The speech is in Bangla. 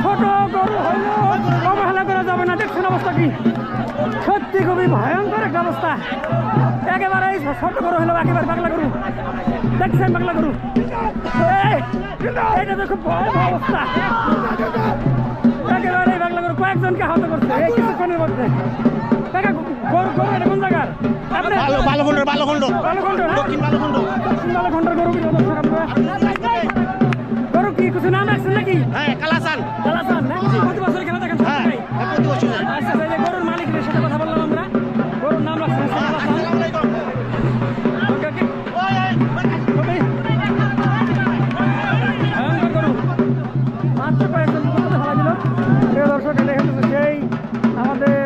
ছোট গরু হইলেও অবহেলা করা যাবে না। দেখছেন অবস্থা কি, সত্যি খুবই ভয়ঙ্কর একটা অবস্থা। একেবারে ছোট গরু হইলেও একেবারে পাগলা গরু। দেখছেন পাগলা গরু, এটা তো খুব ভয়াবহ অবস্থা। একেবারে পাগলা গরু কয়েকজনকে আহত করছে এই কিছুক্ষণের মধ্যে। গরু গরু এটা কোন জায়গার? গরু কি কিছু নাম রাখছেন নাকি? কালাসান প্রতি বছর খেলা দেখেন? আচ্ছা, গরুর মালিকের সাথে কথা বললাম আমরা। গরুর নাম রাখছেন মাত্র কয়েকজন ভাড়া দিল। দর্শক দেখেন সেই আমাদের